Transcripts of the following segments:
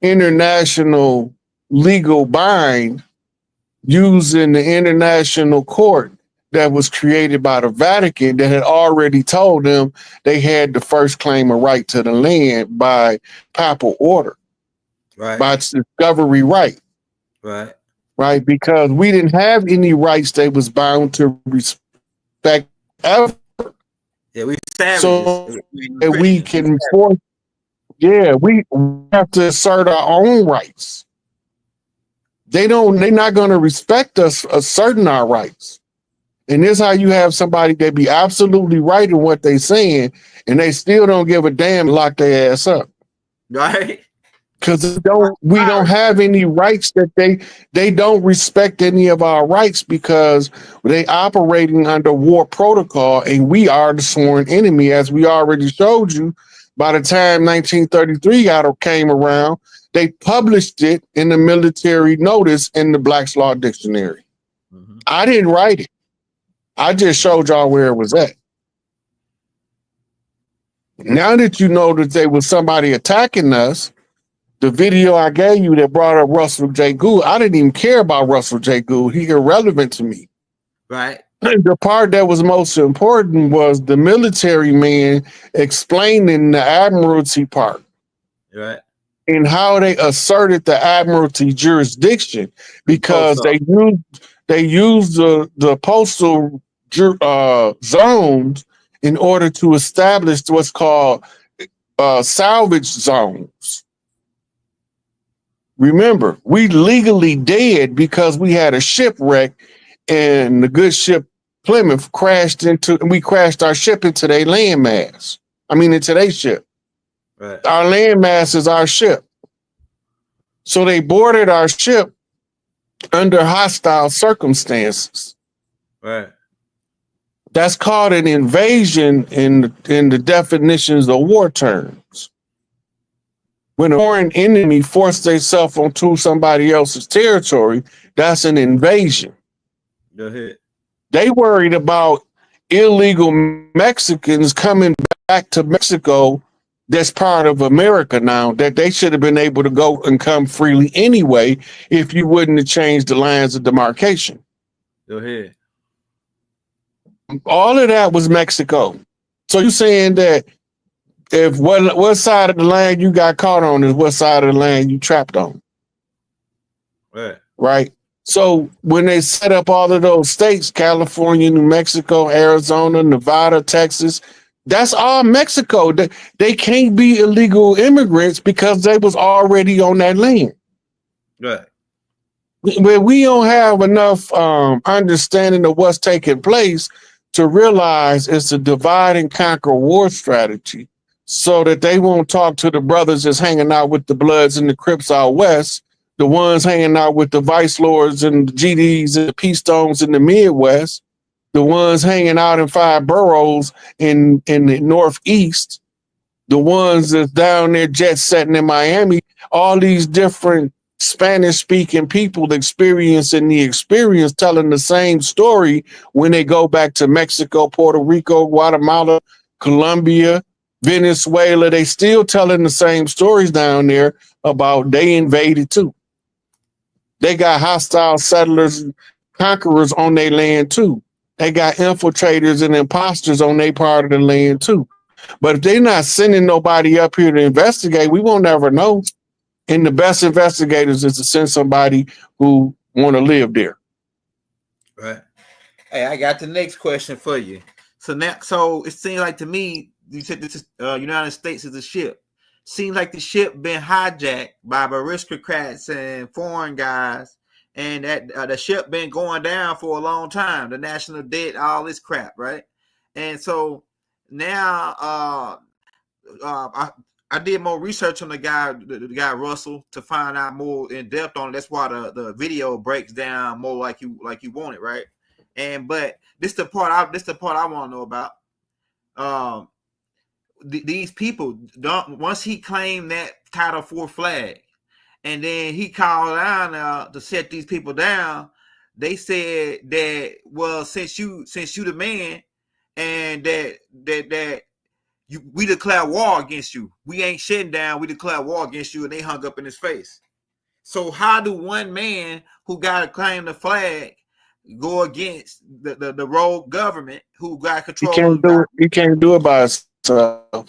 international legal bind using the international court that was created by the Vatican that had already told them they had the first claim of right to the land by papal order, Right. by discovery right. Right. Right, because we didn't have any rights they was bound to respect ever. Yeah, we savages. So that we can force, we have to assert our own rights. They're not gonna respect us asserting our rights. And this is how you have somebody that be absolutely right in what they saying, and they still don't give a damn, lock their ass up. Right. Because we don't have any rights that they don't respect any of our rights because they operating under war protocol and we are the sworn enemy, as we already showed you. By the time 1933 came around, they published it in the military notice in the Black's Law Dictionary. Mm-hmm. I didn't write it. I just showed y'all where it was at. Now that you know that there was somebody attacking us, the video I gave you that brought up Russell J. Gould, I didn't even care about Russell J. Gould. He irrelevant to me. Right. The part that was most important was the military man explaining the admiralty part. Right. And how they asserted the admiralty jurisdiction because they used the postal zones in order to establish what's called salvage zones. Remember, we legally dead because we had a shipwreck and the good ship Plymouth we crashed our ship into their landmass. Into their ship. Right. Our landmass is our ship. So they boarded our ship under hostile circumstances. Right. That's called an invasion in the definitions of war terms. When a foreign enemy forced themselves onto somebody else's territory, that's an invasion. Go ahead. They worried about illegal Mexicans coming back to Mexico that's part of America now, that they should have been able to go and come freely anyway if you wouldn't have changed the lines of demarcation. Go ahead. All of that was Mexico. So you're saying that if what side of the land you got caught on is what side of the land you trapped on. Right. Right. So when they set up all of those states, California, New Mexico, Arizona, Nevada, Texas, that's all Mexico. They can't be illegal immigrants because they was already on that land. Right. But we don't have enough understanding of what's taking place to realize it's a divide and conquer war strategy, so that they won't talk to the brothers that's hanging out with the Bloods and the Crips out west, the ones hanging out with the Vice Lords and the GDs and the Peace Stones in the Midwest, the ones hanging out in 5 boroughs in the Northeast, the ones that's down there jet setting in Miami, all these different Spanish-speaking people experiencing the experience, telling the same story when they go back to Mexico, Puerto Rico, Guatemala, Colombia, Venezuela. They still telling the same stories down there about they invaded too. They got hostile settlers, conquerors on their land too. They got infiltrators and imposters on their part of the land too. But if they're not sending nobody up here to investigate, we won't ever know. And the best investigators is to send somebody who want to live there. Right. Hey, I got the next question for you. So it seems like to me, you said this is United States is a ship. Seems like the ship been hijacked by aristocrats and foreign guys, and that the ship been going down for a long time. The national debt, all this crap, right? And so now, I did more research on the guy Russell to find out more in depth on it. That's why the video breaks down more like you want it, right? But this the part I want to know about. These people don't, once he claimed that Title IV flag, and then he called down to set these people down. They said that, well, since you the man, and that we declare war against you. We ain't shutting down. We declare war against you, and they hung up in his face. So how do one man who got to claim the flag go against the rogue government who got control? He can't do it by himself.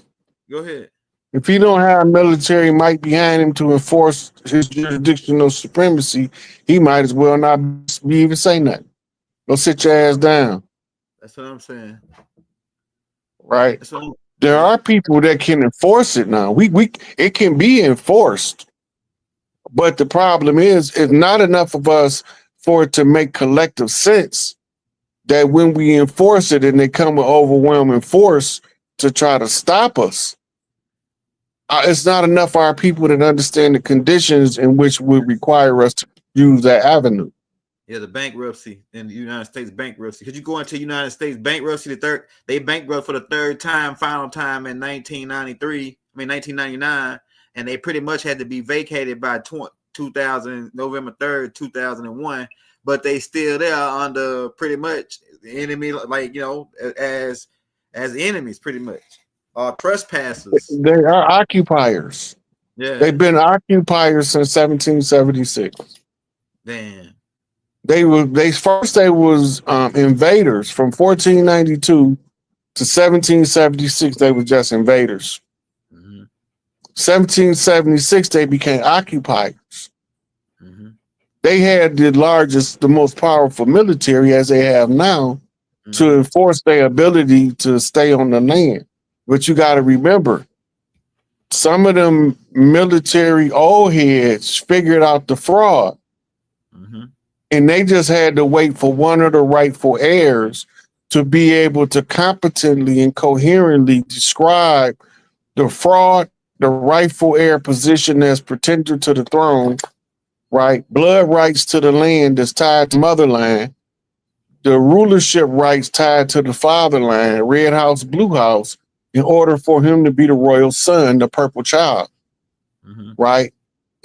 Go ahead. If he don't have military might behind him to enforce his jurisdictional supremacy, he might as well not be even say nothing. Go sit your ass down. That's what I'm saying. Right. There are people that can enforce it now. It can be enforced. But the problem is, it's not enough of us for it to make collective sense that when we enforce it and they come with overwhelming force to try to stop us, it's not enough for our people that understand the conditions in which would require us to use that avenue. Yeah, the bankruptcy in the United States bankruptcy. Could you go into United States bankruptcy? They bankrupt for the third time, final time in 1999, and they pretty much had to be vacated by 2000 November 3rd, 2001. But they still there under pretty much the enemy, like as enemies, pretty much. Trespassers. They are occupiers. Yeah, they've been occupiers since 1776. Damn. They was invaders from 1492 to 1776. They were just invaders. 1776 they became occupiers. They had the most powerful military as they have now to enforce their ability to stay on the land. But you got to remember, some of them military old heads figured out the fraud. And they just had to wait for one of the rightful heirs to be able to competently and coherently describe the fraud, the rightful heir position as pretender to the throne, right? Blood rights to the land that's tied to motherland, the rulership rights tied to the fatherland, red house, blue house, in order for him to be the royal son, the purple child, right?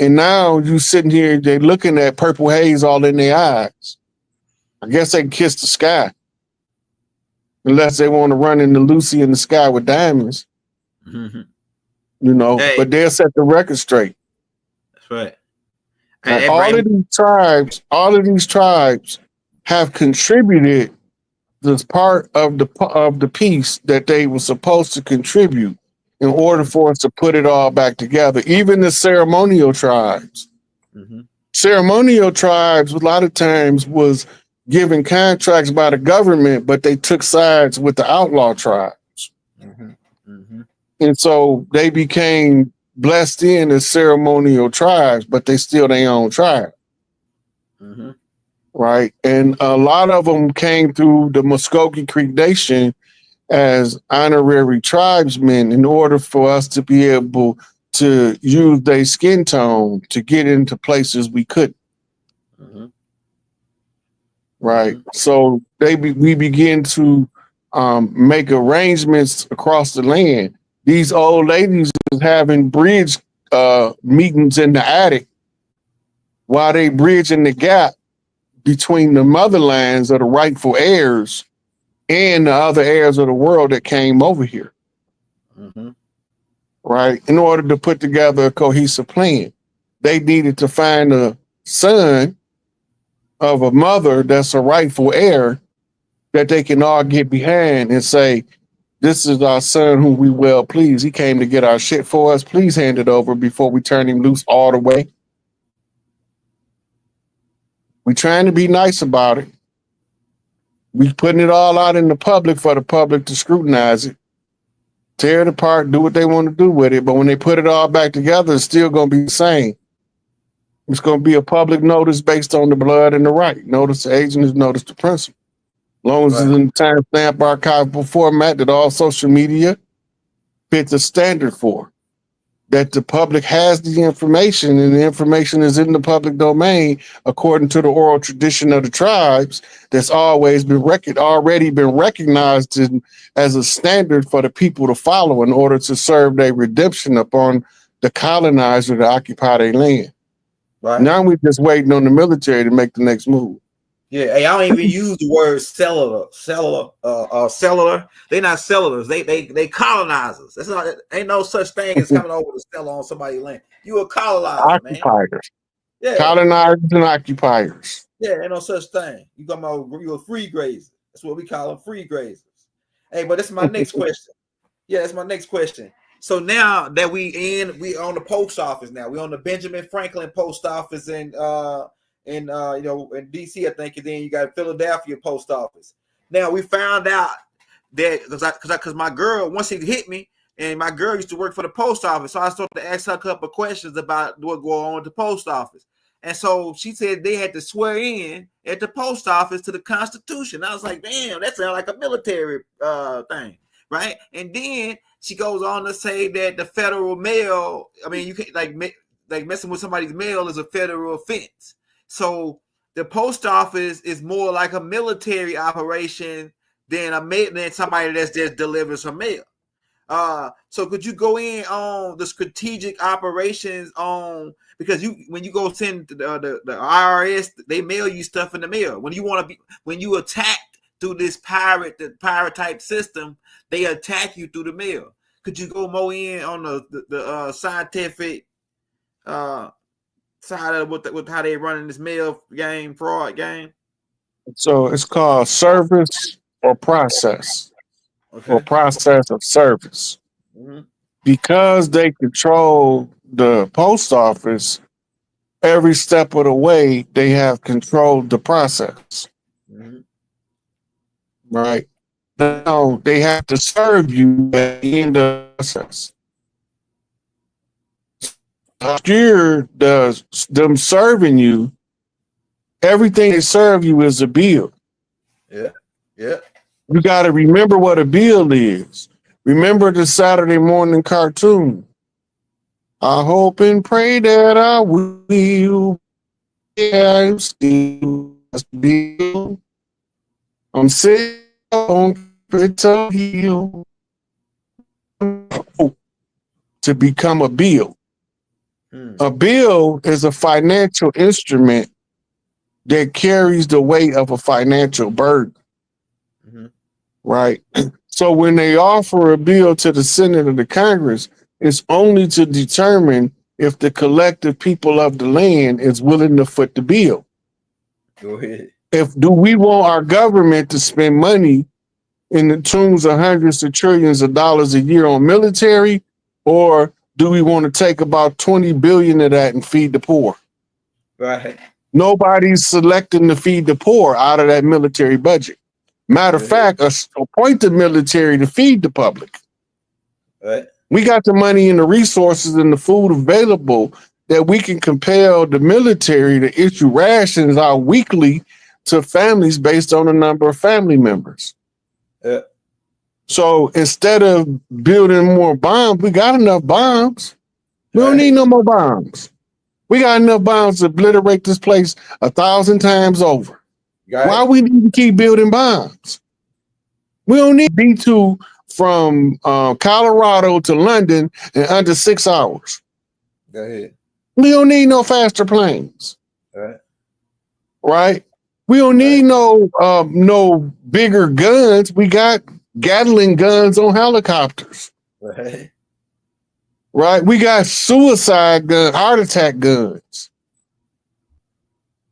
And now you sitting here, they're looking at purple haze all in their eyes. I guess they can kiss the sky. Unless they want to run into Lucy in the sky with diamonds. But they'll set the record straight. That's right. And all of these tribes have contributed this part of the piece that they were supposed to contribute in order for us to put it all back together. Even the ceremonial tribes. Ceremonial tribes, a lot of times, was given contracts by the government, but they took sides with the outlaw tribes. And so they became blessed in as ceremonial tribes, but they still their own tribe. Right. And a lot of them came through the Muskogee Creek Nation as honorary tribesmen in order for us to be able to use their skin tone to get into places we couldn't. Right. So we begin to make arrangements across the land. These old ladies was having bridge meetings in the attic while they bridging the gap between the motherlands of the rightful heirs and the other heirs of the world that came over here. Right. In order to put together a cohesive plan, they needed to find a son of a mother that's a rightful heir that they can all get behind and say, this is our son whom we well please. He came to get our shit for us. Please hand it over before we turn him loose all the way. We trying to be nice about it. We putting it all out in the public for the public to scrutinize it, tear it apart, do what they want to do with it. But when they put it all back together, it's still going to be the same. It's going to be a public notice based on the blood and the right. Notice the agent is notice the principal. As long as it's in the timestamp archival format that all social media fits a standard for. That the public has the information and the information is in the public domain according to the oral tradition of the tribes that's always been already been recognized as a standard for the people to follow in order to serve their redemption upon the colonizer to occupy their land. Now we're just waiting on the military to make the next move. Yeah, hey, I don't even use the word cellular. They're not cellulars. They colonizers. That's not. Ain't no such thing as coming over to settle on somebody's land. You a colonizer, man. Occupiers. Yeah. Colonizers and occupiers. Yeah, ain't no such thing. You come out, you a free grazer. That's what we call them, free grazers. Hey, but that's my next question. Yeah, that's my next question. So now that we on the post office now. We on the Benjamin Franklin post office in DC, I think, and then you got Philadelphia post office. Now we found out that because my girl, once it hit me, and my girl used to work for the post office, so I started to ask her a couple of questions about what going on at the post office. And so she said they had to swear in at the post office to the Constitution. I was like, damn, that sounds like a military thing, right? And then she goes on to say that the federal mail, I mean, you can't like messing with somebody's mail is a federal offense. So the post office is more like a military operation than somebody that's just delivers some mail. So could you go in on the strategic operations on, because when you go send the IRS, they mail you stuff in the mail. When you attack through this pirate type system, they attack you through the mail. Could you go more in on the scientific side of with how they running this mail game, fraud game? So it's called service or process, or Okay. process of service. Mm-hmm. Because they control the post office, every step of the way they have controlled the process. Mm-hmm. Right now, they have to serve you at the end of the process. Obscure does them serving you. Everything they serve you is a bill. Yeah. Yeah. You got to remember what a bill is. Remember the Saturday morning cartoon. I hope and pray that I will. Yeah, I'm still a bill. I'm sitting on Capitol Hill to become a bill. A bill is a financial instrument that carries the weight of a financial burden. Mm-hmm. Right? So when they offer a bill to the Senate or the Congress, it's only to determine if the collective people of the land is willing to foot the bill. Go ahead. Do we want our government to spend money in the tunes of hundreds of trillions of dollars a year on military, or do we want to take about 20 billion of that and feed the poor? Right. Nobody's selecting to feed the poor out of that military budget. Matter of fact, appoint the military to feed the public. Right. We got the money and the resources and the food available that we can compel the military to issue rations out weekly to families based on the number of family members. Yeah. So instead of building more bombs, we got enough bombs. We don't need no more bombs. We got enough bombs to obliterate this place 1,000 times over. Why we need to keep building bombs? We don't need B2 from Colorado to London in under 6 hours. Go ahead. We don't need no faster planes. Right? We don't need no bigger guns. We got Gatling guns on helicopters. Right? We got suicide guns, heart attack guns.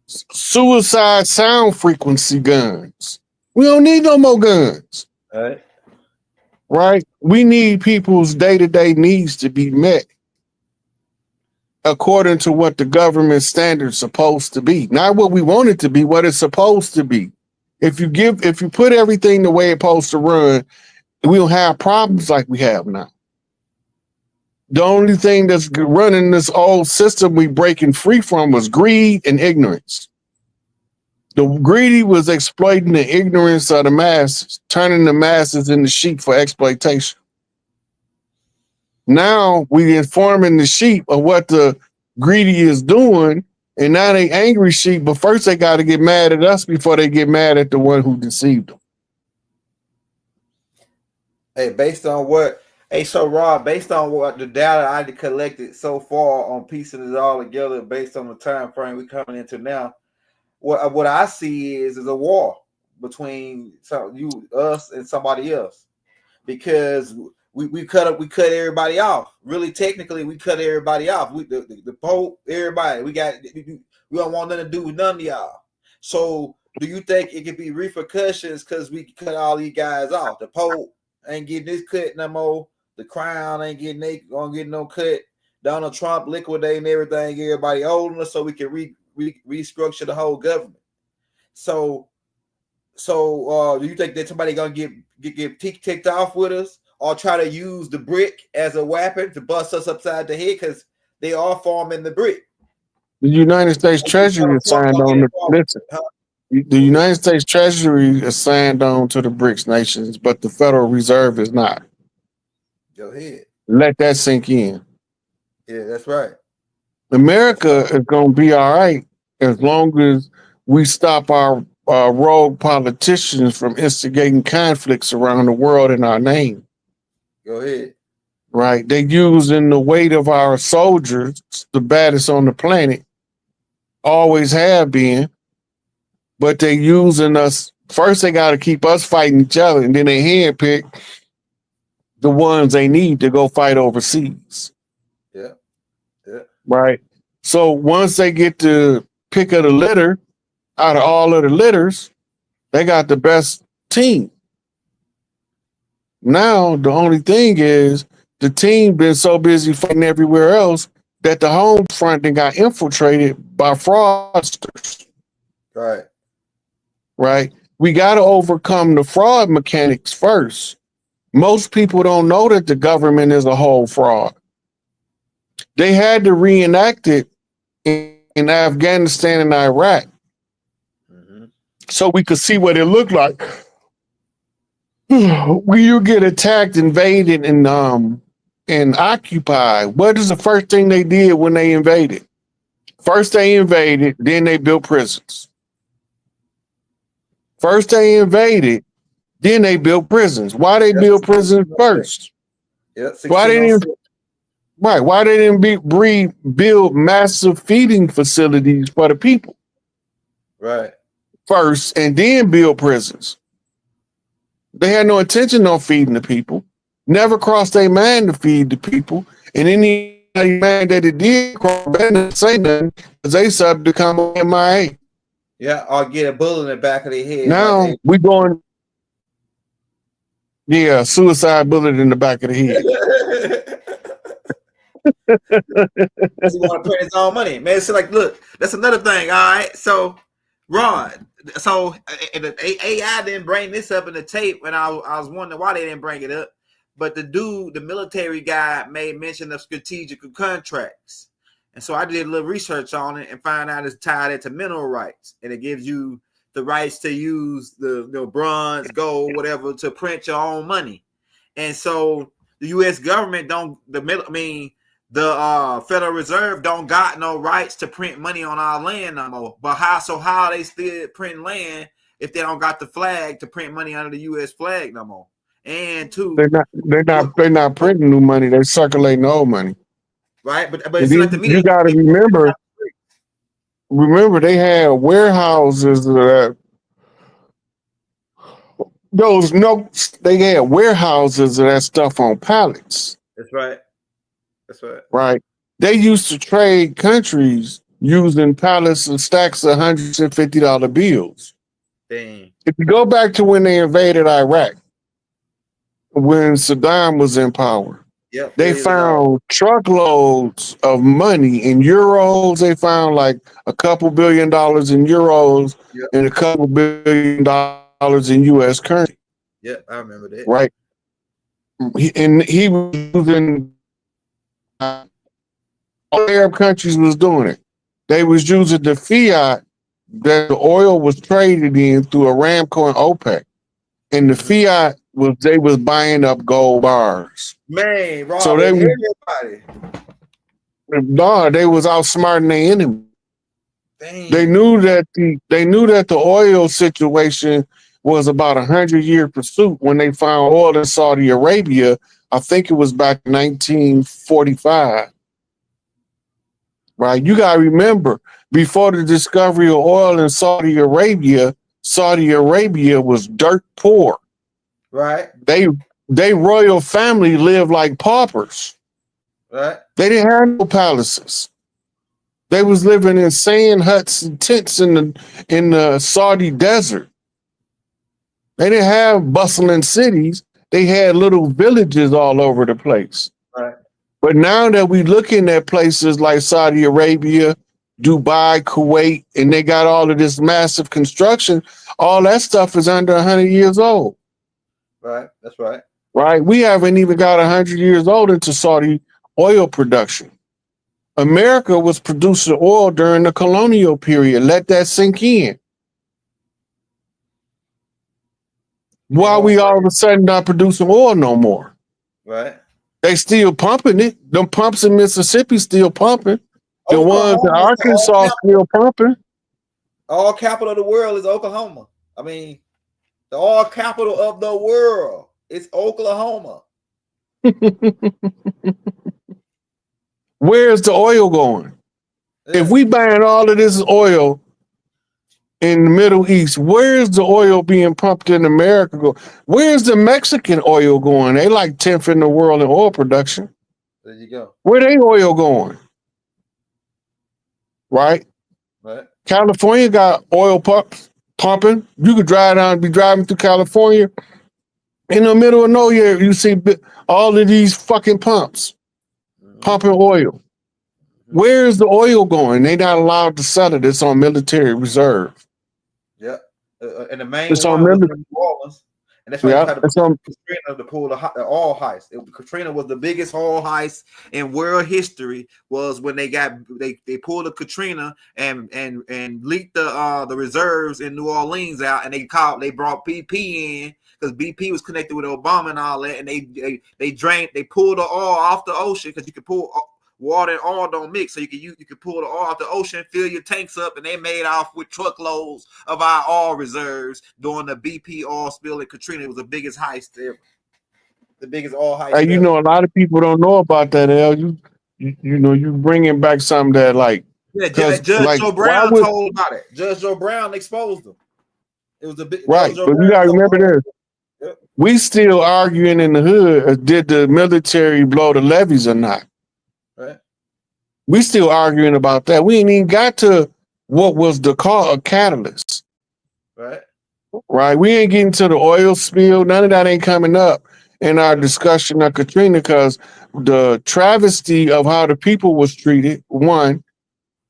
Suicide sound frequency guns. We don't need no more guns. Right? We need people's day-to-day needs to be met according to what the government standard's supposed to be. Not what we want it to be, what it's supposed to be. If you put everything the way it's supposed to run, we don't have problems like we have now. The only thing that's running this old system we breaking free from was greed and ignorance. The greedy was exploiting the ignorance of the masses, turning the masses into sheep for exploitation. Now we informing the sheep of what the greedy is doing, and now they angry sheep, but first they got to get mad at us before they get mad at the one who deceived them. So Rob, based on what the data I collected so far on piecing it all together based on the time frame we're coming into now, what I see is a war between us and somebody else, because we cut everybody off. Really, technically, we cut everybody off. The Pope, everybody. We don't want nothing to do with none of y'all. So, do you think it could be repercussions because we cut all these guys off? The Pope ain't getting this cut no more. The Crown ain't gonna get no cut. Donald Trump liquidating everything, everybody holding us, so we can restructure the whole government. So do you think that somebody gonna get ticked off with us, or try to use the brick as a weapon to bust us upside the head because they are forming the brick? The United States Treasury is signed on the United States Treasury is signed on to the BRICS nations, but the Federal Reserve is not. Go ahead. Let that sink in. Yeah, that's right. America is going to be all right as long as we stop our rogue politicians from instigating conflicts around the world in our name. Go ahead. Right? They're using the weight of our soldiers, the baddest on the planet, always have been, but they're using us. First, they got to keep us fighting each other, and then they handpick the ones they need to go fight overseas. Yeah. Yeah. Right. So once they get the pick of the litter, out of all of the litters, they got the best team. Now, the only thing is the team been so busy fighting everywhere else that the home front then got infiltrated by fraudsters. Right. Right. We got to overcome the fraud mechanics first. Most people don't know that the government is a whole fraud. They had to reenact it in Afghanistan and Iraq so we could see what it looked like. When you get attacked, invaded, and occupied, what is the first thing they did when they invaded? First they invaded, then they built prisons. First they invaded, then they built prisons. Why they build prisons first? Why they didn't? Right. Why they didn't build massive feeding facilities for the people? Right. First, and then build prisons. They had no intention on feeding the people. Never crossed their mind to feed the people. And any man that it did cross didn't say nothing because they started to come on MIA. Yeah, or get a bullet in the back of their head. Now like we going. Yeah, suicide bullet in the back of the head. He want to print his own money, man. It's like, look, that's another thing. All right, so Rod, so the AI didn't bring this up in the tape, and I was wondering why they didn't bring it up. But the military guy made mention of strategic contracts, and so I did a little research on it and found out it's tied into mineral rights, and it gives you the rights to use the bronze, gold, whatever, to print your own money. And so the U.S. government the Federal Reserve don't got no rights to print money on our land no more. But how they still print land if they don't got the flag to print money under the U.S. flag no more? And two, they're not printing new money. They're circulating old money. Right, but it's like to me, you got to remember they had warehouses that those notes. They had warehouses of that stuff on pallets. That's right. That's right. Right. They used to trade countries using pallets and stacks of $150 bills. Dang. If you go back to when they invaded Iraq, when Saddam was in power, they found truckloads of money in euros. They found like a couple $1 billion in euros and a couple $1 billion in U.S. currency. Yeah, I remember that. Right. He was using. All Arab countries was doing it. They was using the fiat that the oil was traded in through Aramco and OPEC. And the fiat was they was buying up gold bars. Man, Rob, so they was outsmarting their enemy. Dang. They knew that the oil situation was about 100-year pursuit when they found oil in Saudi Arabia. I think it was back in 1945. right? You got to remember, before the discovery of oil in Saudi Arabia was dirt poor. Right. They royal family lived like paupers. Right. They didn't have no palaces. They was living in sand huts and tents in the Saudi desert. They didn't have bustling cities. They had little villages all over the place. Right. But now that we looking at places like Saudi Arabia, Dubai, Kuwait, and they got all of this massive construction, all that stuff is under 100 years old. Right. That's right. Right? We haven't even got 100 years old into Saudi oil production. America was producing oil during the colonial period. Let that sink in. Why we all of a sudden not producing oil no more? Right. They still pumping it. Them pumps in Mississippi still pumping. The ones in Arkansas still pumping. All capital of the world is Oklahoma. I mean, the all capital of the world is Oklahoma. Where's the oil going? Yeah. If we buying all of this oil in the Middle East, where's the oil being pumped in America go? Where's the Mexican oil going? They like 10th in the world in oil production. There you go. Where they oil going? Right? Right. California got oil pumping. You could be driving through California. In the middle of nowhere, you see all of these fucking pumps pumping oil. Where's the oil going? They're not allowed to sell it. It's on military reserve. Yeah. And the main one was in New Orleans. And that's why you had to Katrina to pull the oil heist. Katrina was the biggest oil heist in world history. Was when they pulled the Katrina and leaked the reserves in New Orleans out, and they brought BP in because BP was connected with Obama and all that, and they pulled the oil off the ocean because you could pull water and oil don't mix, so you can pull the oil out the ocean, fill your tanks up, and they made off with truckloads of our oil reserves during the BP oil spill at Katrina. It was the biggest heist ever. The biggest oil heist. Hey, you know, a lot of people don't know about that, El. You know, you bringing back something that Judge Joe Brown told about it. Judge Joe Brown exposed them. It was a big right, but you gotta remember this. Yep. We still arguing in the hood. Did the military blow the levees or not? Right. We still arguing about that. We ain't even got to what was the catalyst. Right. Right. We ain't getting to the oil spill. None of that ain't coming up in our discussion of Katrina because the travesty of how the people was treated, one,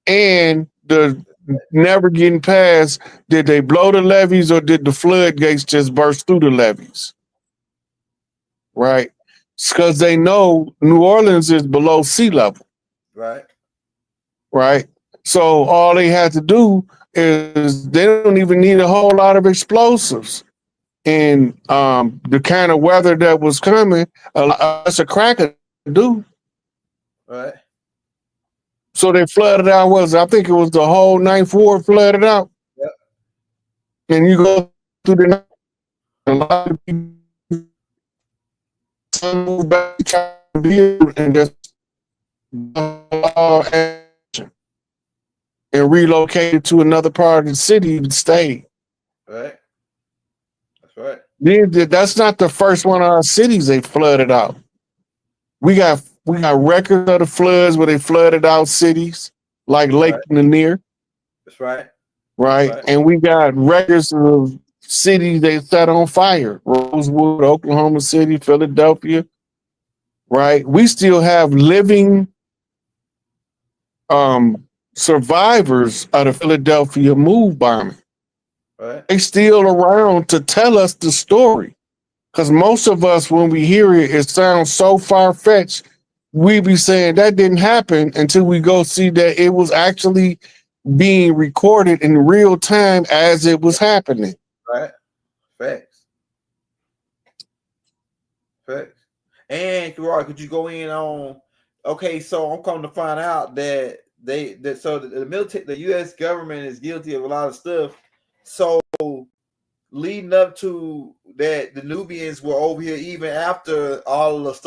and the never getting past, did they blow the levees or did the floodgates just burst through the levees? Right. Because they know New Orleans is below sea level. Right. Right. So all they had to do is they don't even need a whole lot of explosives. And the kind of weather that was coming, that's a cracker to do. Right. So they flooded out, I think it was the whole 9th Ward flooded out. Yep. And you go through the night, a lot of people move back and just and relocated to another part of the city and stayed. Right. That's right. That's not the first one of our cities they flooded out. We got records of the floods where they flooded out cities like Lake Lanier. That's right. Right. And we got records of cities they set on fire. Rosewood, Oklahoma City, Philadelphia. Right. We still have living survivors of the Philadelphia move bombing. Right. They still around to tell us the story. Because most of us, when we hear it, it sounds so far-fetched. We be saying that didn't happen until we go see that it was actually being recorded in real time as it was happening. Right. Facts. And could you go in on? Okay, so I'm coming to find out that the military, the U.S. government is guilty of a lot of stuff. So leading up to that, the Nubians were over here even after all of the stuff